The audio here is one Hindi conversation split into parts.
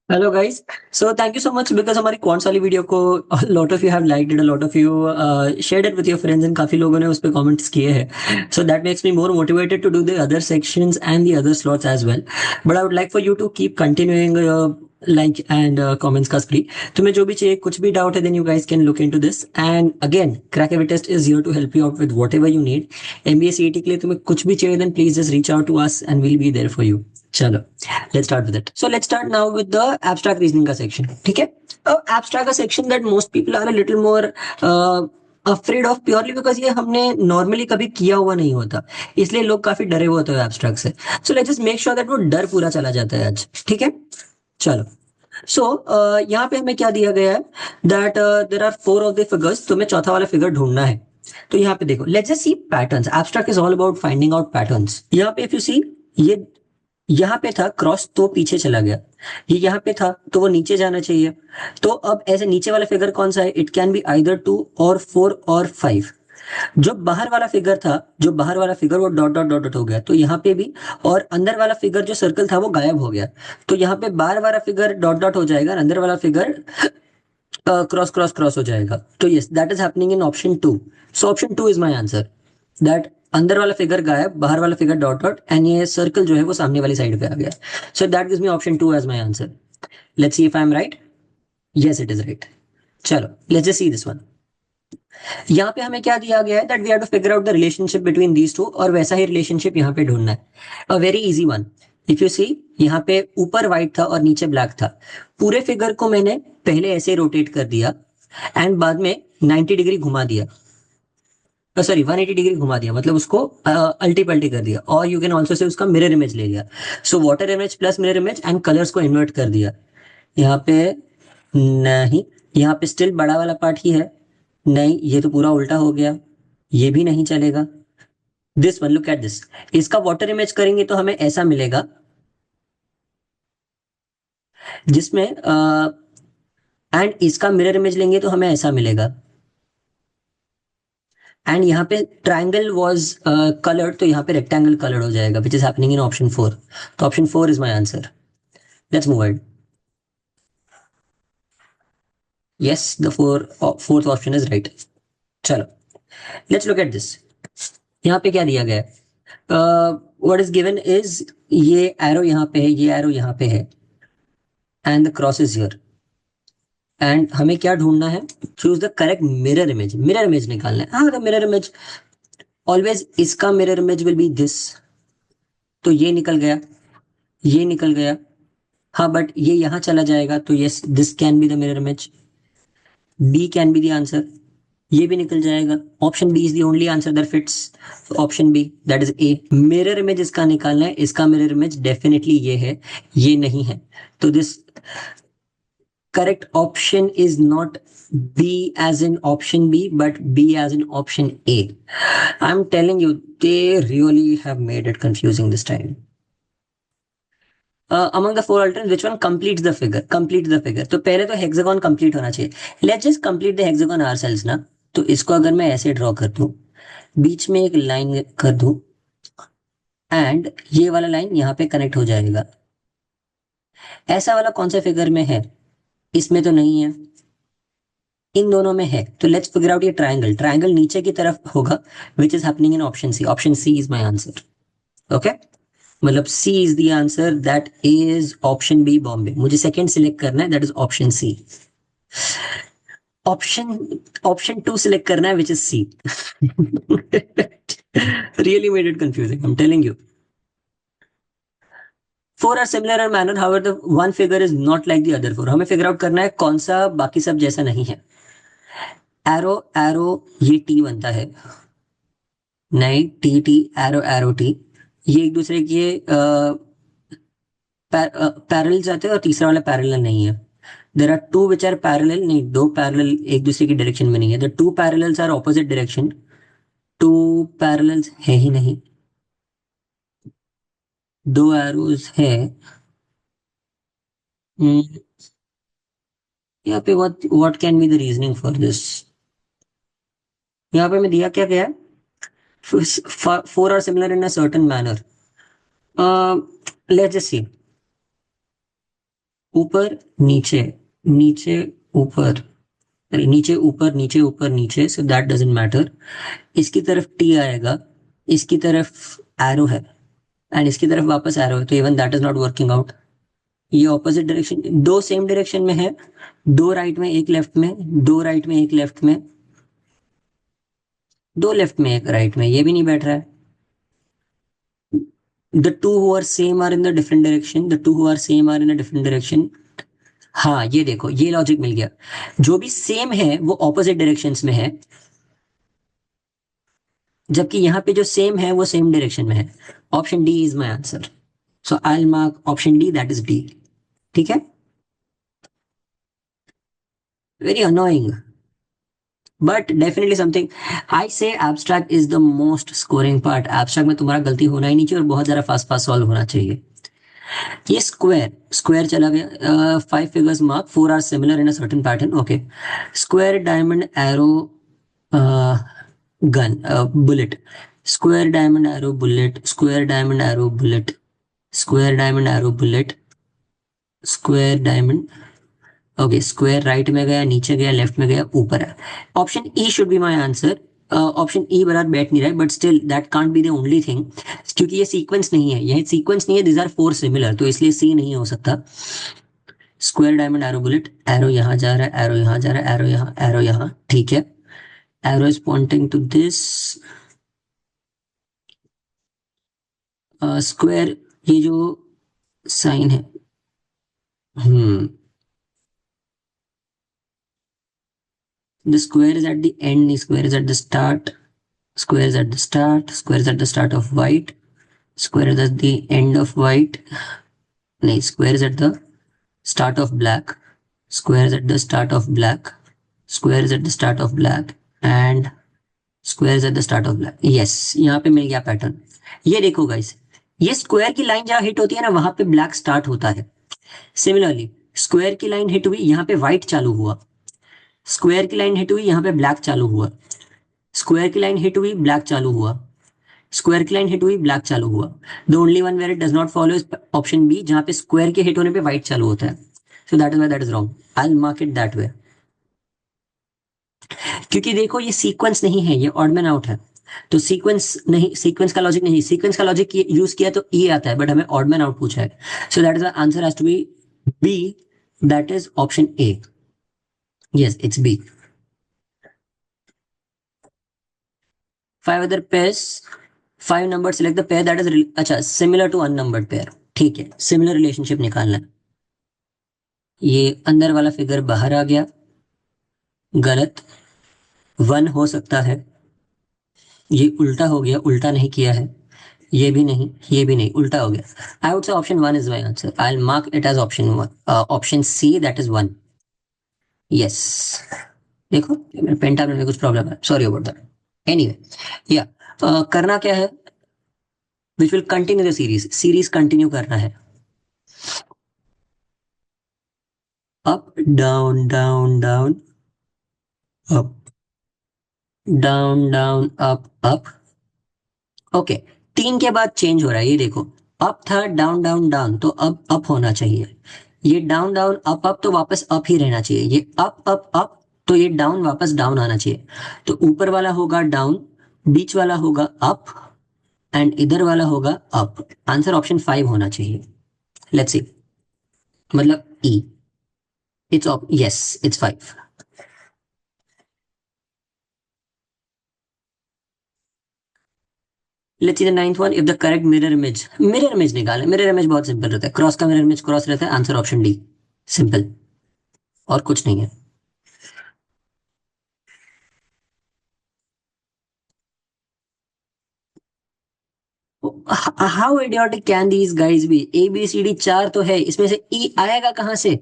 Hello guys. So thank you so much because हमारी क्वांट्स वाली वीडियो को lot of you have liked it, lot of you shared it with your friends and काफी लोगों ने उस पे कमेंट्स किए हैं। So that makes me more motivated to do the other sections and the other slots as well. But I would like for you to keep continuing like and comments का स्प्री। तुम्हें जो भी चाहिए, कुछ भी डाउट है, then you guys can look into this. And again, Crack Every Test is here to help you out with whatever you need. MBA CET के लिए तुम्हें कुछ भी चाहिए, then please just reach out to us and we'll be there for you. चलो, let's start with it. So let's start now with the abstract reasoning का section. ठीक है? Abstract का section that most people are a little more afraid of purely because ये हमने normally कभी किया हुआ नहीं होता, इसलिए लोग काफी डरे हुए होते हैं abstract से. So let's just make sure that वो डर पूरा चला जाता है आज. ठीक है? चलो. सो यहाँ पे हमें क्या दिया गया है that there are four of the figures, तुम्हें चौथा वाला फिगर ढूंढना है। तो यहाँ पे देखो, let's just C patterns. Abstract is all about finding out patterns. यहाँ पे इफ यू सी, ये यहाँ पे था क्रॉस तो पीछे चला गया, ये यहाँ पे था तो वो नीचे जाना चाहिए। तो अब ऐसे नीचे वाला फिगर कौन सा है? इट कैन बी आइदर 2 और 4 और 5। जो बाहर वाला फिगर वो डॉट डॉट डॉट डॉट हो गया, तो यहाँ पे भी। और अंदर वाला फिगर जो सर्कल था वो गायब हो गया, तो यहाँ पे बाहर वाला फिगर डॉट डॉट हो जाएगा और अंदर वाला फिगर क्रॉस क्रॉस क्रॉस हो जाएगा। तो yes, that is happening in option 2। So option 2 is my answer, that अंदर वाला फिगर गायब, बाहर वाला फिगर डॉट डॉट, एंड ये सर्कल जो है वो सामने वाली साइड पे आ गया। So that gives me option 2 as my answer. Let's see if I am right. Yes, it is right. चलो, let's just see this one. यहाँ पे हमें क्या दिया गया है that we have to figure out the relationship between these two, और वैसा ही रिलेशनशिप यहाँ पे ढूंढना है। A very easy one. If you see, यहाँ पे ऊपर व्हाइट था और नीचे ब्लैक था। पूरे फिगर को मैंने पहले ऐसे रोटेट कर दिया एंड बाद में 90 डिग्री घुमा दिया, सॉरी 180 डिग्री घुमा दिया, मतलब उसको अल्टी पल्टी कर दिया। और यू कैन ऑल्सो से उसका मिरर इमेज ले लिया। So water image plus mirror image and colours को इन्वर्ट कर दिया। यहाँ पे नहीं, यहाँ पे स्टिल बड़ा वाला पार्ट ही है। नहीं, ये तो पूरा उल्टा हो गया, ये भी नहीं चलेगा। This one, look at this. इसका वाटर इमेज करेंगे तो हमें ऐसा मिलेगा, जिसमें एंड इसका मिरर इमेज लेंगे तो हमें ऐसा मिलेगा। एंड यहाँ पे ट्राइंगल वॉज कलर्ड, तो यहाँ पे रेक्टेंगल कलर्ड हो जाएगा, विच इज हैपनिंग इन ऑप्शन 4। तो option 4 is my answer. Let's move ahead. Yes, the fourth option is right. चलो, लेट्स लुक एट दिस। यहाँ पे क्या दिया गया है? व्हाट इज गिवन इज, ये एरो यहाँ पे है, ये एरो यहाँ पे है, and the cross is here. And हमें क्या ढूंढना है? Choose the correct mirror image. Mirror image निकालना है। हाँ, द मिरर इमेज ऑलवेज, इसका mirror image will be this. तो ये निकल गया, ये निकल गया। हाँ, बट ये यहाँ चला जाएगा, तो yes, this can be the mirror image. B can be the answer. ये भी निकल जाएगा। Option B is the only answer that fits. Option B, that is A. Mirror image इसका निकालना है, इसका मिरर इमेज डेफिनेटली ये है, ये नहीं है। तो this correct option is not B as in option B, but B as in option A. I'm telling you, they really have made it confusing this time. Among the four alternatives, which one completes the figure? Complete the figure. तो पहले तो हेक्सागन कंप्लीट होना चाहिए। Let's just complete the hexagon ourselves ना। तो इसको अगर मैं ऐसे ड्रॉ कर दूं, बीच में एक लाइन कर दूं, एंड ये वाला लाइन यहाँ पे कनेक्ट हो जाएगा। ऐसा वाला कौन से फिगर में है? इसमें तो नहीं है, इन दोनों में है। तो लेट्स फिगर आउट ये ट्रायंगल। ट्रायंगल नीचे की तरफ होगा, which is happening in option C. Option C is my answer. Okay, मतलब C is the answer, that is option B Bombay. मुझे सेकंड सिलेक्ट करना है, that is option C. Option option 2 select करना है, which is C. Really made it confusing, I am telling you. Four are similar in manner, however the one figure is not like the other four. हमें फिगर आउट करना है कौन सा बाकी सब जैसा नहीं है। एरो एरो, ये टी बनता है। नहीं, T T, arrow arrow T, ये एक दूसरे के पैरेलल जाते हैं, और तीसरा वाला पैरेलल नहीं है। There are two which are parallel, नहीं, दो पैरेलल एक दूसरे की डायरेक्शन में नहीं है। The two parallels are opposite direction. Two parallels है ही नहीं। दो एरोज है। हम्म, यहाँ पे what can be the reasoning for this? यहाँ पे मैं दिया क्या गया है? Four are similar in a certain manner. Let's just see, ऊपर नीचे, नीचे ऊपर, नीचे ऊपर, नीचे ऊपर नीचे, सो दैट डजेंट मैटर। इसकी तरफ टी आएगा, इसकी तरफ एरो है, एंड इसकी तरफ वापस एरो है, तो even that is not working out. ये ऑपोजिट डायरेक्शन, दो सेम डायरेक्शन में है, दो राइट में एक लेफ्ट में, दो राइट में एक लेफ्ट में, दो लेफ्ट में एक राइट में, ये भी नहीं बैठ रहा है। The two who are same are in the different direction, the two who are same are in a different direction. हाँ ये देखो, ये लॉजिक मिल गया, जो भी सेम है वो ऑपोजिट डायरेक्शंस में है, जबकि यहाँ पे जो सेम है वो सेम डायरेक्शन में है। Option D is my answer, so I will mark option D, that is D. ठीक है, very annoying but definitely something. I say abstract is the most scoring part. Abstract में तुम्हारा गलती होना ही नहीं चाहिए और बहुत ज्यादा फास्ट फास्ट सॉल्व होना चाहिए। ये स्क्वायर, स्क्वायर चला गया, five figures mark, four are similar in a certain pattern, okay. Square diamond arrow gun bullet, square diamond arrow bullet, square diamond arrow bullet, square diamond arrow bullet, square diamond, okay. Square right में गया, नीचे गया, लेफ्ट में गया, ऊपर है। Option E should be my answer. Option E बराबर बैठ नहीं रहा है, but still that can't be the only thing, क्योंकि ये सीक्वेंस नहीं है, यह सीक्वेंस नहीं है, दिस आर फोर सिमिलर, तो इसलिए सी नहीं हो सकता। Square diamond arrow bullet, arrow यहाँ जा रहा है, एरो यहाँ जा रहा है, एरो यहाँ, एरो यहाँ, ठीक है। Arrow is pointing to this square, ये जो साइन है, हम्म, the square is at the end, the square is at the start, square is at the start, square is at the start of white, square is at the end of white, no, square is at the start of black, square is at the start of black, square is at the start of black, and square is at the start of black. Yes, यहाँ पे मिल गया पैटर्न। ये देखो गाइस, ये स्क्वायर की लाइन जहाँ हिट होती है ना, वहां पे ब्लैक स्टार्ट होता है। सिमिलरली स्क्वायर की लाइन हिट हुई, यहाँ पे व्हाइट चालू हुआ, स्क्वायर की लाइन हिट हुई, यहाँ पे ब्लैक चालू हुआ, स्क्वायर की लाइन हिट हुई, ब्लैक चालू हुआ, स्क्वायर की लाइन हिट हुई, ब्लैक चालू हुआ। The only one where it does not follow is option B, जहां पे स्क्वायर के हिट होने पे व्हाइट चालू होता है। So that is why that is wrong, I will mark it that way. क्योंकि देखो ये सीक्वेंस नहीं है, ये ऑड मैन आउट है, तो सीक्वेंस नहीं, सीक्वेंस का लॉजिक नहीं, सीक्वेंस का लॉजिक यूज किया तो ई आता है, बट हमें ऑड मैन आउट पूछा है। So that is answer has to be B, that is option A. Yes, it's B. Five other pairs, five number select the pair that is, अच्छा, सिमिलर टू अननंबर्ड पेयर, ठीक है, सिमिलर रिलेशनशिप निकालना है। ये अंदर वाला फिगर बाहर आ गया, गलत, वन हो सकता है। ये उल्टा हो गया, उल्टा नहीं किया है, ये भी नहीं, ये भी नहीं, उल्टा हो गया। I would say option one is my answer, I will mark it as option one, option C, that is one. Yes, देखो मेरे पेन टैबलेट में कुछ प्रॉब्लम है, सॉरी अबाउट दैट। एनीवे, या करना क्या है, which will continue the series, series continue करना है। Up down down down, up down down, up up, okay. तीन के बाद चेंज हो रहा है, ये देखो, अप था, डाउन डाउन डाउन, तो अब अप होना चाहिए। ये डाउन डाउन अप अप, तो वापस अप ही रहना चाहिए। ये अप अप अप, तो ये डाउन वापस डाउन आना चाहिए। तो ऊपर वाला होगा डाउन, बीच वाला होगा अप, एंड इधर वाला होगा अप। आंसर ऑप्शन फाइव होना चाहिए। लेट्स सी, मतलब E, it's yes, it's five. Let's see the ninth one, if the correct mirror image, mirror image निकालें। मिरर इमेज बहुत सिंपल रहता है, क्रॉस का मिरर इमेज क्रॉस रहता है, आंसर ऑप्शन डी, सिंपल, और कुछ नहीं है। How idiotic can these guys be, A B C D चार तो है, इसमें से ई आएगा कहां से?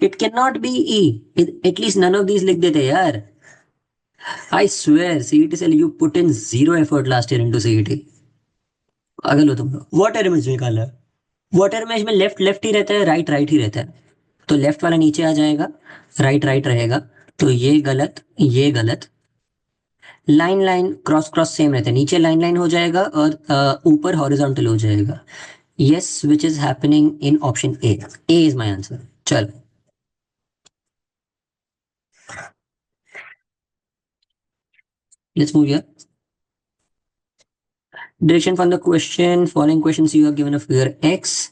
It can not be E, at least none of these लिख देते यार। I swear CET cell, you put in zero effort last year into CET. अगर लो तुम लोग वाटर इमेज निकाला है, वाटर इमेज में लेफ्ट लेफ्ट ही रहता है, राइट राइट ही रहता है, तो लेफ्ट वाला नीचे आ जाएगा, राइट राइट रहेगा, तो ये गलत, ये गलत। Line line cross cross same रहता है, नीचे लाइन लाइन हो जाएगा और ऊपर हॉरिजॉन्टल हो जाएगा। yes, which is happening in option A. A is my answer. चल, let's move here. Direction from the question. Following questions you are given a figure X.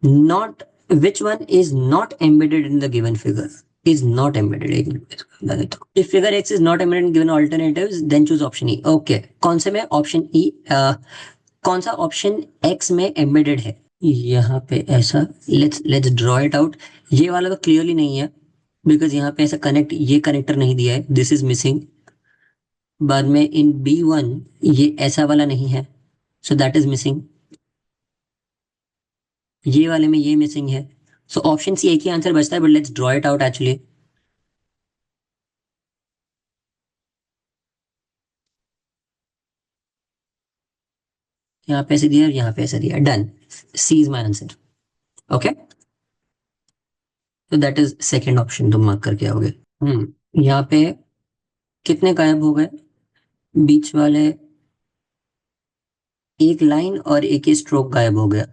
Not which one is not embedded in the given figure? Is not embedded. If figure X is not embedded in given alternatives, then choose option E. Okay. कौन से में option E? कौन सा option X में embedded है? यहाँ पे ऐसा let's draw it out. ये वाला तो clearly नहीं है because यहाँ पे ऐसा connect ये connector नहीं दिया है. This is missing. बाद में in B1 ये ऐसा वाला नहीं है, so that is missing. ये वाले में ये मिसिंग है, सो ऑप्शन सी एक ही आंसर बचता है, but let's draw it out actually. यहाँ पे ऐसे दिया, यहाँ पे ऐसे दिया, done. C is my answer. Okay, तो दैट इज सेकंड ऑप्शन, तुम मार्क करके आओगे. यहाँ पे कितने गायब हो गए? बीच वाले एक लाइन और एक ही स्ट्रोक गायब हो गया,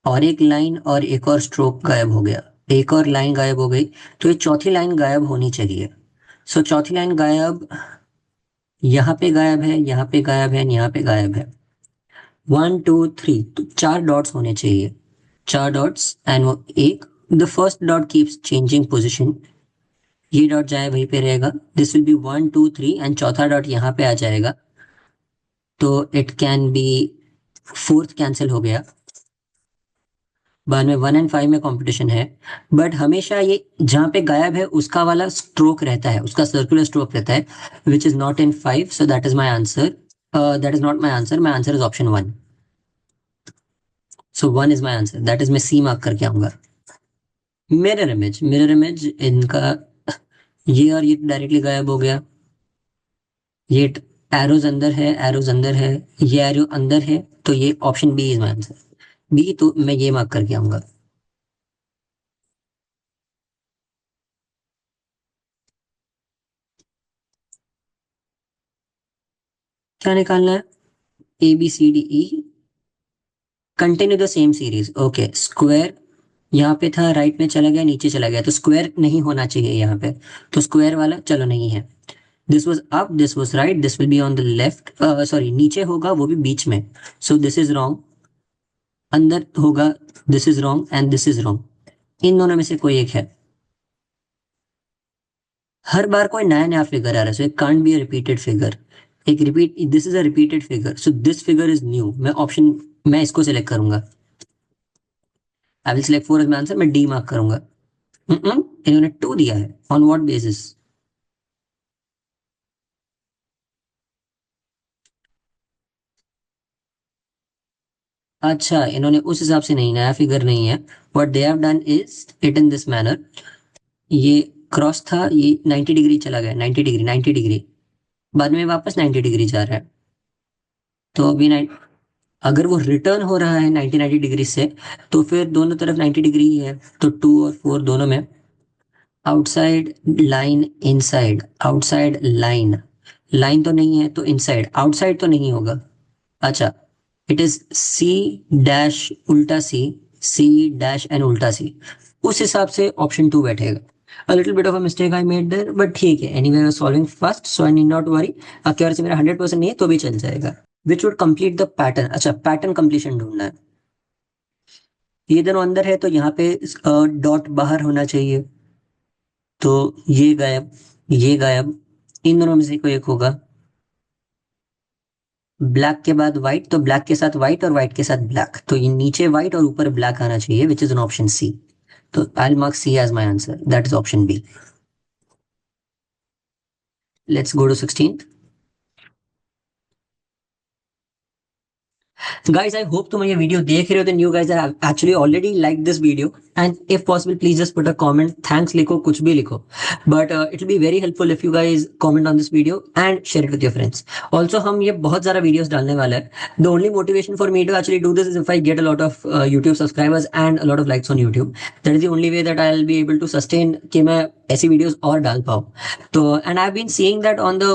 और एक लाइन और एक और स्ट्रोक गायब हो गया, एक और लाइन गायब हो गई, तो ये चौथी लाइन गायब होनी चाहिए. सो चौथी लाइन गायब, यहाँ पे गायब है, यहाँ पे गायब है, यहाँ पे गायब है. 1 2 3, तो 4 डॉट्स होने चाहिए, 4 डॉट्स. एंड वो एक, the first dot keeps changing position, ये डॉट जाए वहीं पे रहेगा. दिस विल बी 1 2 3 एंड चौथा डॉट यहाँ पे आ जाएगा, तो it can be fourth cancel हो गया. बाद में 1 एंड 5 में कंपटीशन है, बट हमेशा ये जहाँ पे गायब है उसका वाला स्ट्रोक रहता है, उसका सर्कुलर स्ट्रोक रहता है, which is not in 5. So that is my answer. That is not my answer. My answer is option 1. So 1 is my answer. That is मैं सी मार्क करके आऊंगा. मिरर इमेज इनका, ये और ये डायरेक्टली गायब हो गया. ये एरोज अंदर है, एरोज अंदर है, ये एरो अंदर है, तो ये option B is my answer. B, तो मैं ये मार्क करके आऊंगा. क्या निकालना है? A B C D E, continue the same series. Okay, square यहाँ पे था, राइट में चला गया, नीचे चला गया, तो स्क्वायर नहीं होना चाहिए यहाँ पे, तो स्क्वायर वाला चलो नहीं है. This was up, this was right, this will be on the left, sorry नीचे होगा, वो भी बीच में, सो दिस इज रॉन्ग. अंदर होगा, this is wrong and this is wrong. इन दोनों में से कोई एक है. हर बार कोई नया नया फिगर आ रहा है, so it can't be a repeated figure. एक repeat, this is a repeated figure, so this figure is new. मैं इसको सिलेक्ट करूंगा. I will select 4 as my answer. मैं डी मार्क करूंगा. इन्होंने 2 दिया है, ऑन व्हाट बेसिस? अच्छा, इन्होंने उस हिसाब से नहीं, नया फिगर नहीं है. What they have done is it in this manner. ये क्रॉस था, ये 90 डिग्री चला गया, 90 डिग्री, 90 डिग्री, बाद में वापस 90 डिग्री जा रहा है. तो अभी अगर वो रिटर्न हो रहा है 90 90 डिग्री से, तो फिर दोनों तरफ 90 डिग्री ही है, तो 2 और 4 दोनों में. Outside line, inside, outside line, line तो नहीं है, तो इनसाइड, आउटसाइड तो नहीं होगा. अच्छा, इट इज सी डैश उल्टा सी, सी डैश एंड उल्टा सी, उस हिसाब से ऑप्शन 2 बैठेगा. A little bit of a mistake I made there, but ठीक है. Anyway, I was solving fast, so I need not worry. accuracy मेरा 100% नहीं है, तो भी चल जाएगा. Which would complete the pattern? अच्छा, पैटर्न कंप्लीशन ढूंढना है. ये दोनों अंदर है, तो यहाँ पे डॉट बाहर होना चाहिए, तो ये गायब, ये गायब, इन दोनों में से कोई एक होगा. ब्लैक के बाद व्हाइट, तो ब्लैक के साथ व्हाइट और व्हाइट के साथ ब्लैक, तो ये नीचे व्हाइट और ऊपर ब्लैक आना चाहिए, which is an option C. तो I mark C as my answer. That is option B. Let's go to 16. Guys, I hope तुम ये वीडियो देख रहे हो, then you guys are actually already liked this video, and if possible please just put a comment, thanks लिखो, कुछ भी लिखो, but it will be very helpful if you guys comment on this video and share it with your friends. Also हम ये बहुत सारा videos डालने वाला है. The only motivation for me to actually do this is if I get a lot of YouTube subscribers and a lot of likes on YouTube. That is the only way that I'll be able to sustain कि मैं ऐसी videos और डाल पाऊँ. तो and I've been seeing that on the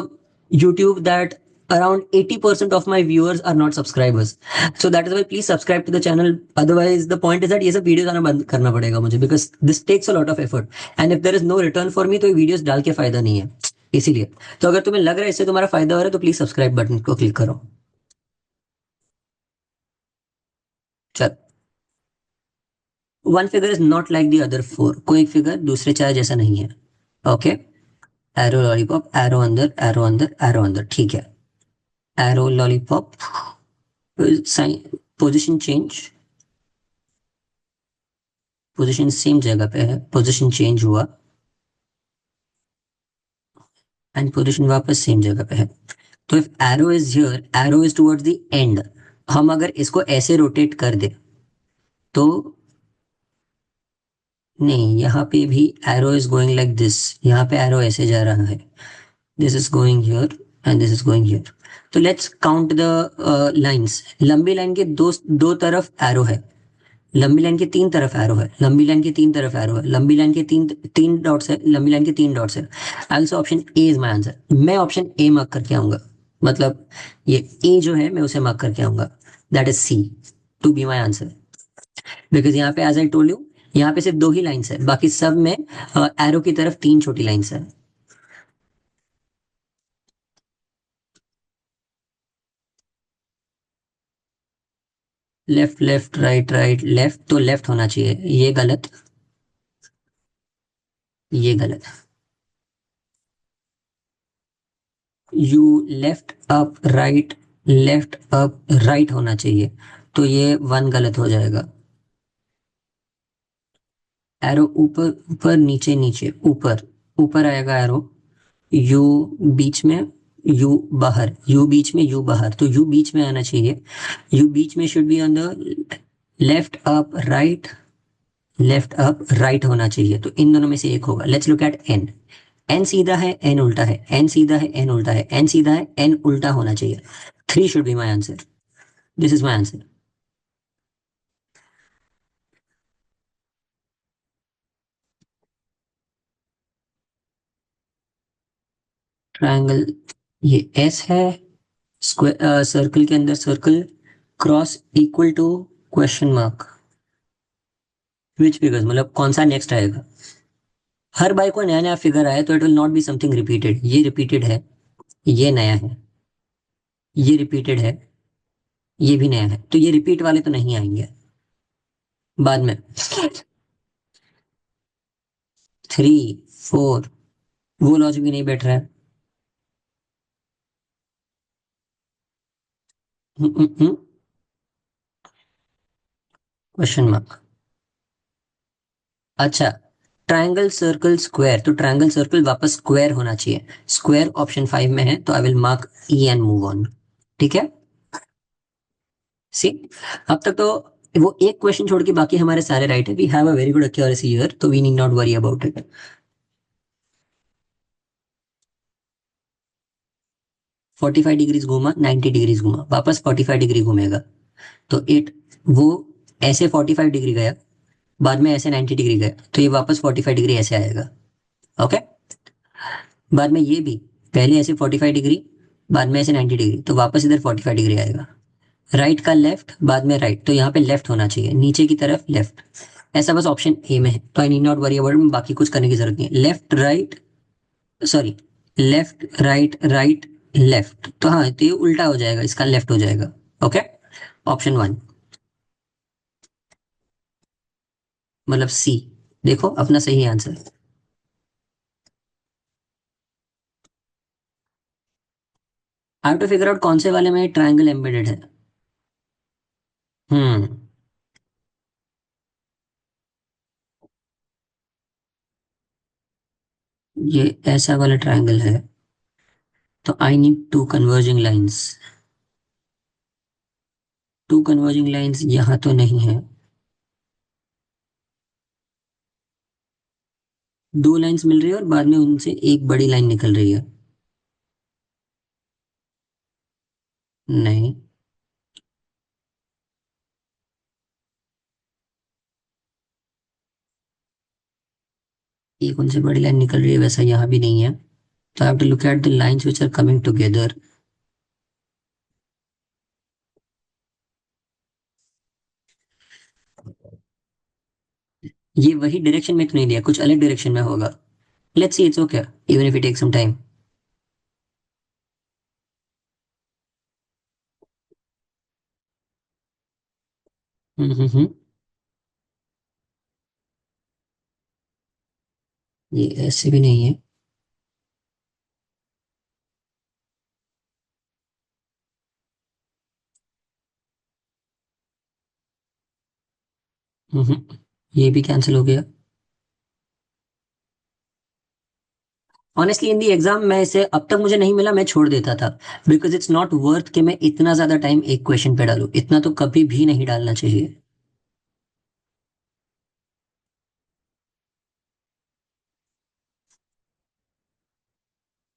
YouTube that around 80% of my viewers are not subscribers. So that is why please subscribe to the channel. Otherwise the point is that ये सब वीडियोस आना बंद करना पड़ेगा मुझे, because this takes a lot of effort and if there is no return for me तो ये वीडियोस डाल के फायदा नहीं है. इसीलिए तो अगर तुम्हें लग रहा है इससे तुम्हारा फायदा हो रहा है तो प्लीज सब्सक्राइब बटन को क्लिक करो. चल. One figure is not like the other four. कोई फिगर दूसरे चार जैसा नहीं है. ओके. एरो लॉलीपॉप, एरो अंदर, एरो अंदर, एरो अंदर. ठीक है. Arrow lollipop, position change. Position same जगह पे है, पोजिशन चेंज हुआ एंड पोजिशन वापस सेम जगह पे है. तो if arrow is here, arrow is towards the end. हम अगर इसको ऐसे रोटेट कर दे तो नहीं, यहाँ पे भी arrow is going like this. यहाँ पे एरो ऐसे जा रहा है. This is going here and this is going here. तो लेट्स काउंट द लाइंस. लंबी लाइन के दो दो तरफ एरो है. लंबी लाइन के तीन तरफ एरो है. लंबी लाइन के तीन तरफ एरो है. लंबी लाइन के तीन तीन डॉट्स है. लंबी लाइन के तीन डॉट्स है. Answer option A is my answer. मैं ऑप्शन ए मार्क करके आऊंगा. मतलब ये ए जो है मैं उसे मार्क करके आऊंगा. That is C to be my answer. Because यहाँ पे एज आई टोल्ड यू, यहाँ पे सिर्फ दो ही लाइंस है, बाकी सब में एरो की तरफ तीन छोटी लाइंस है. Left left right right left, तो लेफ्ट होना चाहिए. ये गलत, ये गलत. You left up right, left up right होना चाहिए. तो ये वन गलत हो जाएगा. एरो ऊपर ऊपर नीचे नीचे ऊपर, ऊपर आएगा एरो. यू बीच में, यू बाहर, यू बीच में, यू बाहर. तो यू बीच में आना चाहिए. यू बीच में should be on the left up right, left up right होना चाहिए. तो इन दोनों में से एक होगा. Let's look at N. N सीधा है, एन उल्टा है. एन सीधा है, एन उल्टा है. एन सीधा है, एन उल्टा होना चाहिए. Three should be my answer. This is my answer. Triangle, ये एस है. स्क्वायर, सर्कल के अंदर circle, cross equal to question mark. Which figures, मतलब कौन सा नेक्स्ट आएगा. हर बार को नया नया फिगर आए तो it will not be something repeated. ये रिपीटेड है, ये नया है, ये रिपीटेड है, ये भी नया है. तो ये रिपीट वाले तो नहीं आएंगे बाद में. थ्री, फोर, वो लॉजिक भी नहीं बैठ रहा है. Question mark. अच्छा. ट्रायंगल सर्कल स्क्वायर, तो ट्रायंगल सर्कल वापस स्क्वायर होना चाहिए. स्क्वायर ऑप्शन 5 में है तो I will mark E and move on. ठीक है. सी, अब तक तो वो एक क्वेश्चन छोड़ के बाकी हमारे सारे राइट है. We have a very good accuracy here, तो we need not worry about it. 45 degrees घूमा, 90 डिग्रीज घूमा, वापस 45 डिग्री घूमेगा. तो इट, वो ऐसे 45 डिग्री गया, बाद में ऐसे 90 डिग्री गया, तो ये वापस 45 डिग्री ऐसे आएगा. ओके. बाद में ये भी पहले ऐसे 45 डिग्री, बाद में ऐसे 90 डिग्री, तो वापस इधर 45 डिग्री आएगा. राइट का लेफ्ट, बाद में राइट, तो यहाँ पे लेफ्ट होना चाहिए, नीचे की तरफ लेफ्ट. ऐसा बस ऑप्शन ए में है, तो I need not worry about. बाकी कुछ करने की जरूरत नहीं है. Left right, sorry, left right right left. तो हाँ, तो ये उल्टा हो जाएगा, इसका लेफ्ट हो जाएगा. ओके. ऑप्शन वन, मतलब सी. देखो अपना सही answer. I have to figure out कौन से वाले में ट्रायंगल एम्बेडेड है. हम्म. ये ऐसा वाला ट्रायंगल है, तो I need two converging lines. Two converging lines यहाँ तो नहीं है. दो लाइंस मिल रही है और बाद में उनसे एक बड़ी लाइन निकल रही है. नहीं. एक उनसे बड़ी लाइन निकल रही है, वैसा यहाँ भी नहीं है. तो I have to look at the lines which are coming together. ये वही डायरेक्शन में तो नहीं दिया, कुछ अलग डायरेक्शन में होगा. Let's see, it's okay even if it take some time. Hmm. ये ऐसे भी नहीं है. हम्म. ये भी कैंसिल हो गया. ऑनेस्टली इन दी एग्जाम मैं इसे अब तक मुझे नहीं मिला, मैं छोड़ देता था. बिकॉज इट्स नॉट वर्थ कि मैं इतना ज्यादा टाइम एक क्वेश्चन पे डालूं, इतना तो कभी भी नहीं डालना चाहिए.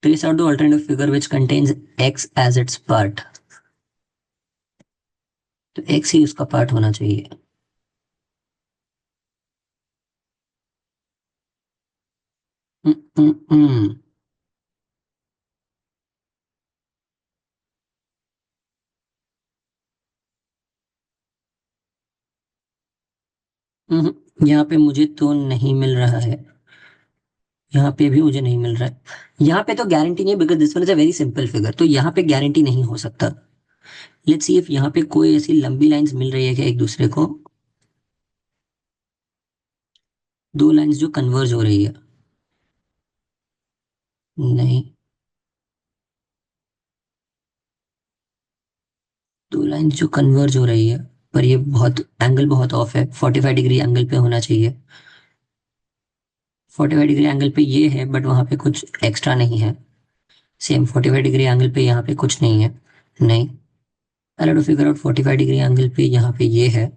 Trace out the alternative figure which contains X as its part. तो एक्स ही उसका पार्ट होना चाहिए. हम्म, हम्म, यहाँ पे मुझे तो नहीं मिल रहा है. यहाँ पे भी मुझे नहीं मिल रहा है. यहाँ पे तो गारंटी नहीं है because this one is a very simple figure, तो यहाँ पे गारंटी नहीं हो सकता. लेट्स सी इफ यहाँ पे कोई ऐसी लंबी लाइंस मिल रही है क्या एक दूसरे को. दो लाइंस जो कन्वर्ज हो रही है. नहीं. दो लाइंस जो कन्वर्ज हो रही है, पर ये बहुत एंगल बहुत ऑफ है, 45 डिग्री एंगल पे होना चाहिए. 45 डिग्री एंगल पे ये है बट वहां पे कुछ एक्स्ट्रा नहीं है. सेम 45 डिग्री एंगल पे यहाँ पे कुछ नहीं है. नहीं. I to figure out 45 degree angle पे यहाँ पे ये है.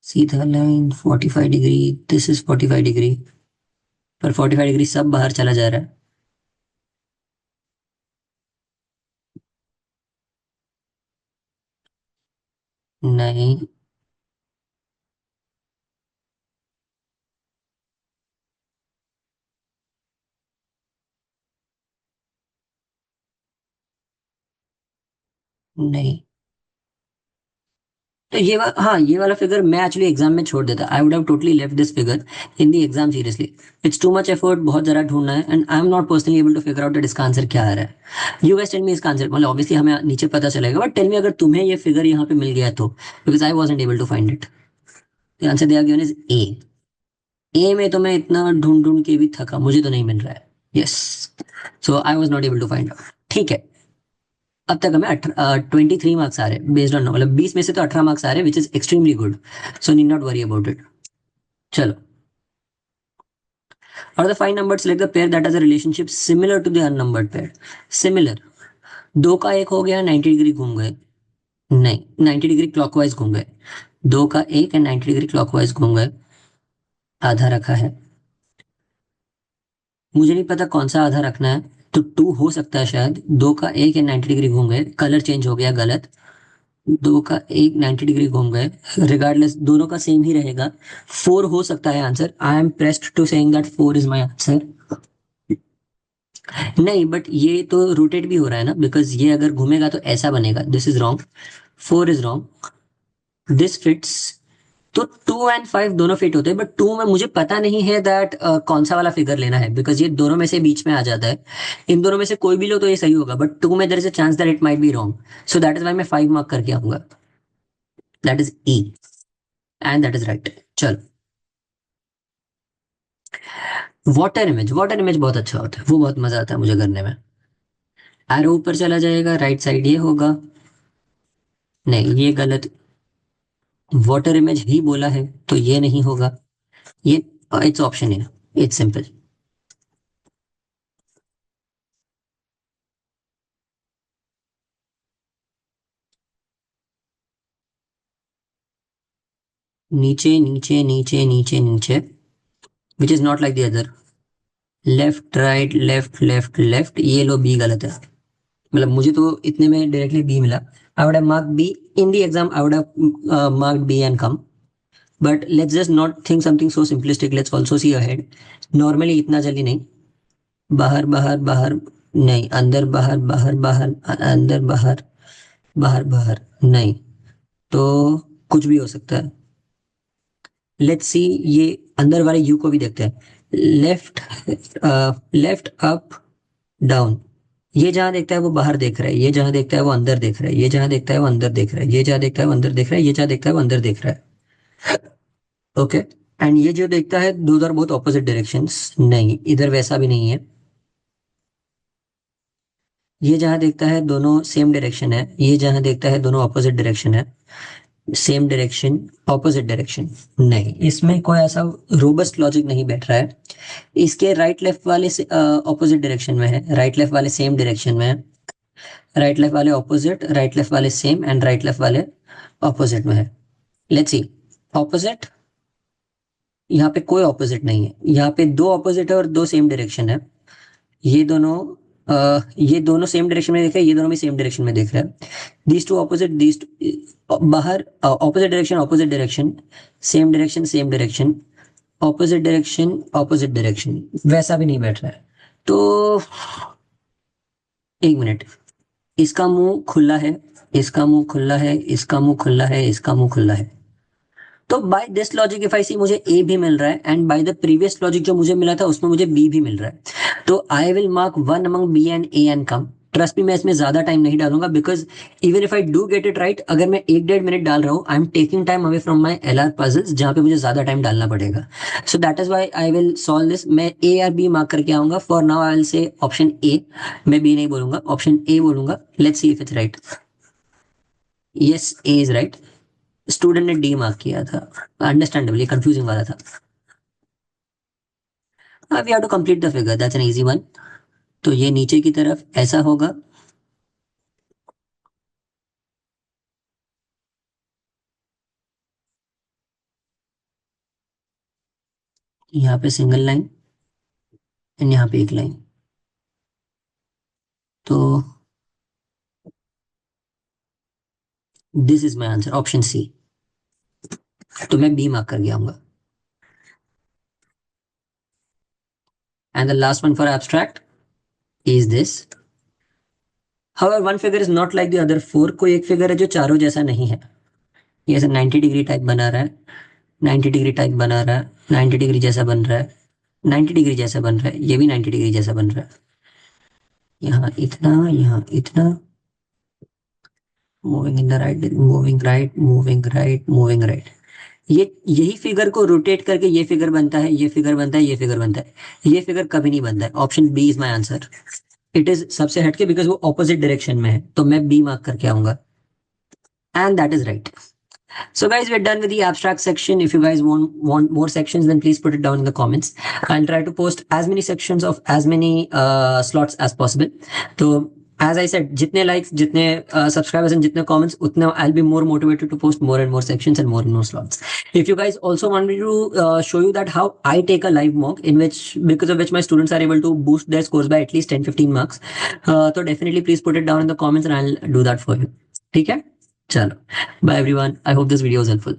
सीधा line 45 degree, this is 45 degree. पर 45 डिग्री सब बाहर चला जा रहा है. नहीं. नहीं. तो हाँ, ये वाला फिगर मैं एक्चुअली एग्जाम में छोड़ देता. I would have totally left this figure in the exam seriously. It's too much effort, बहुत जरा ढूंढना है and I am not personally able to figure out that इसका आंसर क्या आ रहा है. यू गाइस टेल मी इसका आंसर, मतलब ऑब्वियसली हमें नीचे पता चलेगा, बट टेल मी अगर तुम्हें ये फिगर यहाँ पे मिल गया तो, because I wasn't able to find it. The answer they are given is A. A में तो मैं इतना ढूंढ ढूंढ के भी थका, मुझे तो नहीं मिल रहा है. Yes. So I was not able to find out. ठीक है. अब तक हमें 23 मार्क्स आ रहे हैं बेस्ड ऑन, मतलब 20 में से तो 18 मार्क्स आ रहे हैं which is extremely good. So need not worry about it. चलो. और the five number select the pair that has a relationship similar to the unnumbered pair. Similar. दो का एक हो गया, 90 डिग्री घूम गए. नहीं, 90 डिग्री क्लॉकवाइज घूम गए. दो का एक एंड 90 डिग्री क्लॉकवाइज घूम गए. आधा रखा है. मुझे नहीं पता कौन सा आधा रखना है. तो टू हो सकता है शायद. दो का एक एंड 90 डिग्री घूम गए, कलर चेंज हो गया, गलत. दो का एक 90 डिग्री घूम गए. रिगार्डलेस दोनों का सेम ही रहेगा. फोर हो सकता है answer. I am pressed to saying that four is my answer. नहीं, बट ये तो रोटेट भी हो रहा है ना, बिकॉज ये अगर घूमेगा तो ऐसा बनेगा. This is wrong. Four is wrong. This fits. तो टू एंड फाइव दोनों फिट होते हैं, बट टू में मुझे पता नहीं है दैट कौन सा वाला फिगर लेना है, बिकॉज ये दोनों में से बीच में आ जाता है. इन दोनों में से कोई भी लो तो ये सही होगा, बट टू में there is a chance that it might be wrong. So that is why मैं 5 मार्क करके आऊंगा. That is E. And that is right. चलो. वाटर इमेज बहुत अच्छा होता है, वो बहुत मजा आता है मुझे करने में. एरो ऊपर चला जाएगा, राइट साइड ये होगा. नहीं, ये गलत. वाटर इमेज ही बोला है तो ये नहीं होगा. ये इट्स ऑप्शन है. It's simple. नीचे नीचे नीचे नीचे नीचे. Which is not like the other. Left right left left left, ये लो बी गलत है. मतलब मुझे तो इतने में डायरेक्टली बी मिला. I would have mark B. In the exam I would have mark B and come. But let's just not think something so simplistic, let's also see ahead. Normally इतना जल्दी नहीं. बाहर बाहर बाहर. नहीं, अंदर बाहर बाहर बाहर. अंदर बाहर. बाहर बाहर. नहीं. तो कुछ भी हो सकता है. लेट्स सी, ये अंदर वाले यू को भी देखते हैं। लेफ्ट, लेफ्ट अप डाउन, ये जहां देखता है वो बाहर देख रहा है, ये जहां देखता है वो अंदर देख रहा है, ये जहां देखता है वो अंदर देख रहा है, ये जहां देखता है वो अंदर देख रहा है, ये जहां देखता है वो अंदर देख रहा है। ओके, एंड ये जो देखता है those are both opposite directions, नहीं इधर वैसा भी नहीं है। ये जहां देखता है दोनों सेम डायरेक्शन है, ये जहां देखता है दोनों ऑपोजिट डायरेक्शन है। सेम डायरेक्शन, ऑपोजिट डायरेक्शन, नहीं इसमें कोई ऐसा रोबस्ट लॉजिक नहीं बैठ रहा है। इसके राइट लेफ्ट वाले ऑपोजिट डायरेक्शन में है, राइट लेफ्ट वाले सेम डायरेक्शन में है, राइट लेफ्ट वाले ऑपोजिट, राइट लेफ्ट वाले सेम एंड राइट लेफ्ट वाले ऑपोजिट में है। लेट्स सी, ऑपोजिट, यहाँ पे कोई ऑपोजिट नहीं है, यहाँ पे दो ऑपोजिट है और दो सेम डायरेक्शन है। ये दोनों ये दोनों सेम डायरेक्शन में देख रहे हैं, ये दोनों भी सेम डायरेक्शन में देख रहे हैं। दीज टू ऑपोजिट, दीज बाहर opposite direction, opposite direction, same direction, same direction, opposite direction, opposite direction, वैसा भी नहीं बैठ रहा है। तो एक मिनट, इसका मुंह खुला है, इसका मुंह खुला है, इसका मुंह खुला है, इसका मुंह खुला है। तो by this logic if I see, मुझे ए भी मिल रहा है, and by the previous logic जो मुझे मिला था उसमें मुझे बी भी मिल रहा है। तो I will mark one among B and A and come. Trust me, मैं इसमें ज्यादा टाइम नहीं डालूंगा, because even if I do get it right, अगर मैं 1-1.5 मिनट डाल रहा हूँ, I am taking time away from my LR puzzles, जहां पे मुझे ज्यादा टाइम डालना पड़ेगा। So that is why I will solve this. मैं ए या बी मार्क करके आऊंगा। For now I will say option A, मैं बी नहीं बोलूंगा, ऑप्शन ए बोलूंगा। Let's see if it's right. Yes, A is right. Student ने डी मार्क किया था, अंडरस्टैंडेबली कंफ्यूजिंग वाला था। अब we have to complete the figure, that's an easy one. तो ये नीचे की तरफ ऐसा होगा, यहाँ पे सिंगल लाइन एंड यहाँ पे एक लाइन। तो this is my answer, option C. तो मैं बी मार्क कर गया हूँ। And the last one for abstract is this. However one figure is not like the other four. कोई एक फिगर है जो चारों जैसा नहीं है। ये ऐसा 90 डिग्री टाइप बना रहा है, 90 डिग्री टाइप बना रहा है, 90 डिग्री जैसा बन रहा है, 90 डिग्री जैसा बन रहा है, ये भी 90 डिग्री जैसा बन रहा है। यहाँ इतना, यहाँ इतना, moving in the right, moving right, moving right, moving right. ये यही फिगर को रोटेट करके ये फिगर बनता है, ये फिगर बनता है, ये फिगर बनता है। ये फिगर कभी नहीं बनता है। Option B is my answer. It is सबसे हटके, बिकॉज वो ऑपोजिट डायरेक्शन में है। तो मैं बी मार्क करके आऊंगा, and that is right. So guys, we're done with the abstract section. If you guys want more sections, then please put it down in the comments. I'll try to post as many sections of as many slots as possible. So as I said, jitne likes, jitne subscribers and jitne comments, utne I'll be more motivated to post more and more sections and more slots. If you guys also want me to show you that how I take a live mock, in which because of which my students are able to boost their scores by at least 10-15 marks, so definitely please put it down in the comments and I'll do that for you. ठीक है, चलो, bye everyone, I hope this video was helpful.